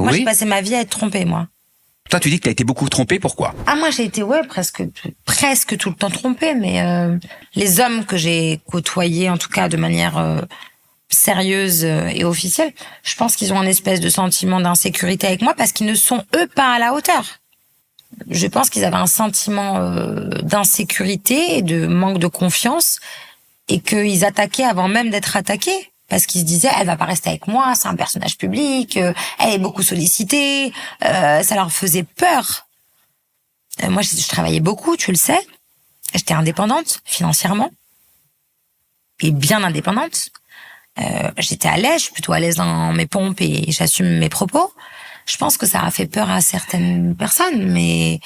Moi, Oui. j'ai passé ma vie à être trompée, moi. Toi, tu dis que t'as été beaucoup trompée, pourquoi? Ah, moi, j'ai été, presque tout le temps trompée, mais les hommes que j'ai côtoyés, en tout cas de manière sérieuse et officielle, je pense qu'ils ont un espèce de sentiment d'insécurité avec moi parce qu'ils ne sont, eux, pas à la hauteur. Je pense qu'ils avaient un sentiment d'insécurité et de manque de confiance et qu'ils attaquaient avant même d'être attaqués. Parce qu'ils se disaient, elle va pas rester avec moi, c'est un personnage public, elle est beaucoup sollicitée, ça leur faisait peur. Moi, je travaillais beaucoup, tu le sais. J'étais indépendante financièrement et bien indépendante. J'étais à l'aise, je suis plutôt à l'aise dans mes pompes et j'assume mes propos. Je pense que ça a fait peur à certaines personnes, mais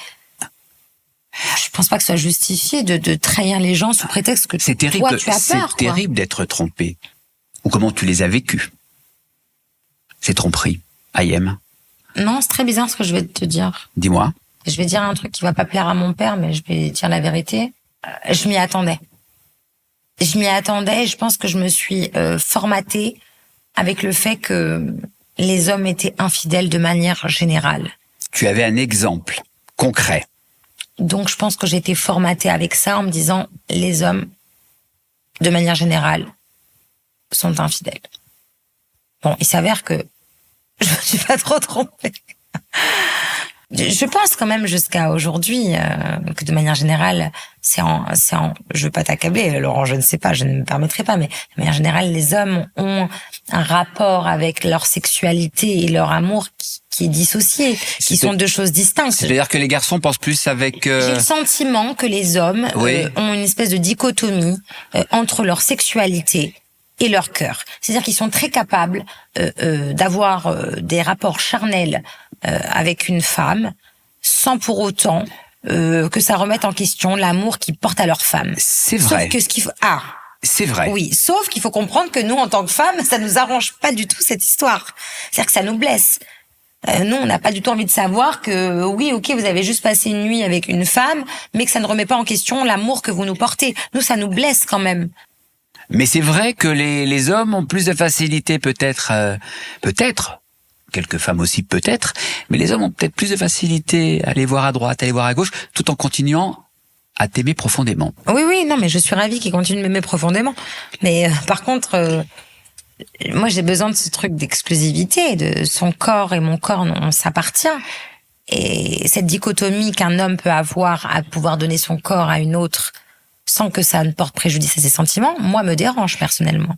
je pense pas que ce soit justifié de trahir les gens sous prétexte que C'est terrible, toi, tu as peur. c'est terrible d'être trompé. Ou comment tu les as vécus, ces tromperies, Ayem? Non, c'est très bizarre ce que je vais te dire. Dis-moi. Je vais dire un truc qui va pas plaire à mon père, mais je vais dire la vérité. Je m'y attendais. Je m'y attendais et je pense que je me suis formatée avec le fait que les hommes étaient infidèles de manière générale. Tu avais un exemple concret. Donc je pense que j'ai été formatée avec ça en me disant les hommes, de manière générale, sont infidèles. Bon, il s'avère que je me suis pas trop trompée. Je pense quand même jusqu'à aujourd'hui que de manière générale, je veux pas t'accabler, Laurent, je ne sais pas, je ne me permettrai pas, mais de manière générale, les hommes ont un rapport avec leur sexualité et leur amour qui est dissocié, qui sont deux choses distinctes. C'est-à-dire que les garçons pensent plus avec... J'ai le sentiment que les hommes ont une espèce de dichotomie entre leur sexualité et leur cœur. C'est-à-dire qu'ils sont très capables d'avoir des rapports charnels avec une femme sans pour autant que ça remette en question l'amour qu'ils portent à leur femme. C'est vrai. Sauf que ce qu'il faut... C'est vrai. Oui, sauf qu'il faut comprendre que nous, en tant que femmes, ça nous arrange pas du tout cette histoire. C'est-à-dire que ça nous blesse. Nous, on n'a pas du tout envie de savoir que, oui, ok, vous avez juste passé une nuit avec une femme, mais que ça ne remet pas en question l'amour que vous nous portez. Nous, ça nous blesse quand même. Mais c'est vrai que les hommes ont plus de facilité, peut-être, quelques femmes aussi peut-être, mais les hommes ont peut-être plus de facilité à aller voir à droite, à aller voir à gauche, tout en continuant à t'aimer profondément. Oui, non, mais je suis ravie qu'ils continuent de m'aimer profondément. Mais par contre, moi j'ai besoin de ce truc d'exclusivité, de son corps et mon corps, on s'appartient. Et cette dichotomie qu'un homme peut avoir à pouvoir donner son corps à une autre sans que ça ne porte préjudice à ses sentiments, moi me dérange personnellement.